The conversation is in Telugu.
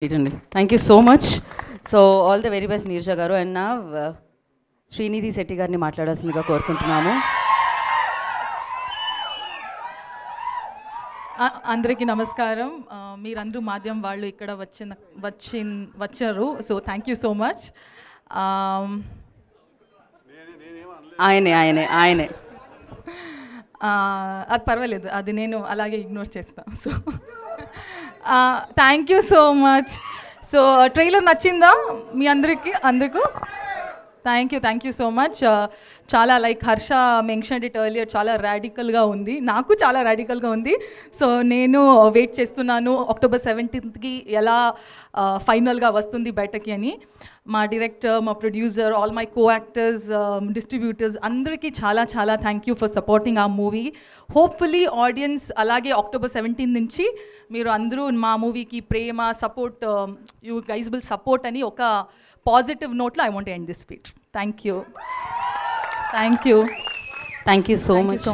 Thank you so much. So all the very best Neerja garu, and now Srinidhi Setti గారిని మాట్లాడాల్సిందిగా కోరుకుంటున్నాము. అందరికీ నమస్కారం. మీరందరూ మాధ్యమం వాళ్ళు ఇక్కడ వచ్చారు. So thank you so much. ఆయనే అది పర్వాలేదు, అది నేను అలాగే ఇగ్నోర్ చేస్తాను. So thank you so much. So trailer నచ్చిందా మీ అందరికీ? Thank you so much. చాలా like Harsha mentioned it earlier, చాలా రాడికల్గా ఉంది, నాకు చాలా రాడికల్గా ఉంది. సో నేను వెయిట్ చేస్తున్నాను October 17th ఎలా ఫైనల్గా వస్తుంది బయటకి అని. మా డైరెక్టర్, మా producer, all my co actors, distributors అందరికీ చాలా చాలా థ్యాంక్ యూ ఫర్ సపోర్టింగ్ ఆ మూవీ. హోప్ఫుల్లీ ఆడియన్స్ అలాగే October 17 నుంచి మీరు అందరూ మా మూవీకి ప్రేమ, support, you guys will support అని ఒక పాజిటివ్ నోట్లో I want end this speech. Thank you so much.